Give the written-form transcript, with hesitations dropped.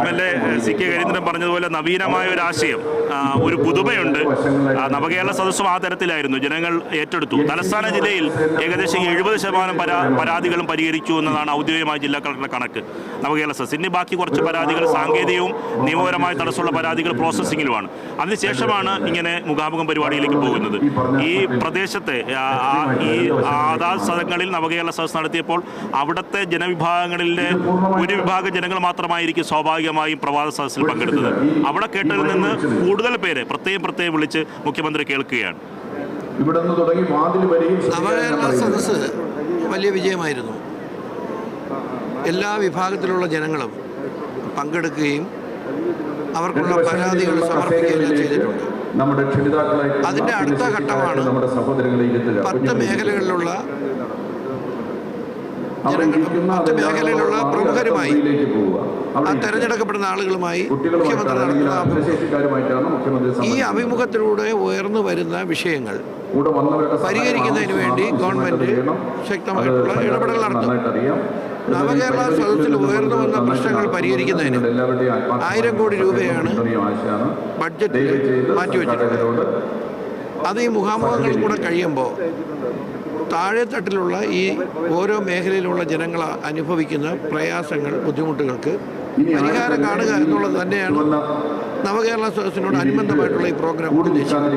MLA CK Karindran പറഞ്ഞതുപോലെ നവീനമായ ഒരു ആശയം, ഒരു പുതുമയുണ്ട്. നവകേരള സദസ്സും ആ തരത്തിലായിരുന്നു, ജനങ്ങൾ ഏറ്റെടുത്തു. തലസ്ഥാന ജില്ലയിൽ ഏകദേശം 70% പരാതികളും പരിഹരിച്ചു എന്നതാണ് ഔദ്യോഗികമായ ജില്ലാ കളക്ടറുടെ കണക്ക്. നവകേരള സദസ്സ് ഇനി ബാക്കി കുറച്ച് പരാതികൾ സാങ്കേതികവും നിയമപരമായ തടസ്സമുള്ള പരാതികൾ പ്രോസസ്സിങ്ങിലുമാണ്. അതിനുശേഷമാണ് ഇങ്ങനെ മുഖാമുഖം പരിപാടിയിലേക്ക് പോകുന്നത്. ഈ പ്രദേശത്തെ ഈ അതാത് സ്ഥലങ്ങളിൽ നവകേരള സദസ്സ് നടത്തിയപ്പോൾ അവിടുത്തെ ജനവിഭാഗങ്ങളിലെ ഒരു വിഭാഗം ജനങ്ങൾ മാത്രമായിരിക്കും സ്വാഭാവികമായും പ്രവാസ സദസ്സിൽ പങ്കെടുത്തത്. അവിടെ കേട്ടതിൽ നിന്ന് കൂടുതൽ പേരെ പ്രത്യേകം വിളിച്ച് മുഖ്യമന്ത്രി കേൾക്കുകയാണ്. നവകേരള സദസ്സ് വലിയ വിജയമായിരുന്നു. എല്ലാ വിഭാഗത്തിലുള്ള ജനങ്ങളും പങ്കെടുക്കുകയും അവർക്കുള്ള പരാതികൾ സമർപ്പിക്കുകയും ചെയ്തിട്ടുണ്ട്. അതിൻ്റെ അടുത്ത ഘട്ടമാണ് 10 മേഖലകളിലുള്ള പ്രമുഖരുമായി, ആ തെരഞ്ഞെടുക്കപ്പെടുന്ന ആളുകളുമായി മുഖ്യമന്ത്രി നടത്തുന്ന ഈ അഭിമുഖത്തിലൂടെ ഉയർന്നു വരുന്ന വിഷയങ്ങൾ പരിഹരിക്കുന്നതിന് വേണ്ടി ഗവൺമെന്റ് ശക്തമായിട്ടുള്ള ഇടപെടൽ നടത്തും. നവകേരള സദസ്സിൽ ഉയർന്നു വന്ന പ്രശ്നങ്ങൾ പരിഹരിക്കുന്നതിന് 1000 കോടി രൂപയാണ് ബഡ്ജറ്റിൽ മാറ്റിവെച്ചിട്ടുള്ളത്. അത് ഈ മുഖാമുഖങ്ങൾ കൂടെ കഴിയുമ്പോൾ താഴെത്തട്ടിലുള്ള ഈ ഓരോ മേഖലയിലുള്ള ജനങ്ങൾ അനുഭവിക്കുന്ന പ്രയാസങ്ങൾ, ബുദ്ധിമുട്ടുകൾക്ക് പരിഹാരം കാണുക എന്നുള്ളത് തന്നെയാണ് നവകേരള സദസ്സിനോട് അനുബന്ധമായിട്ടുള്ള ഈ പ്രോഗ്രാം ഉദ്ദേശിക്കുന്നത്.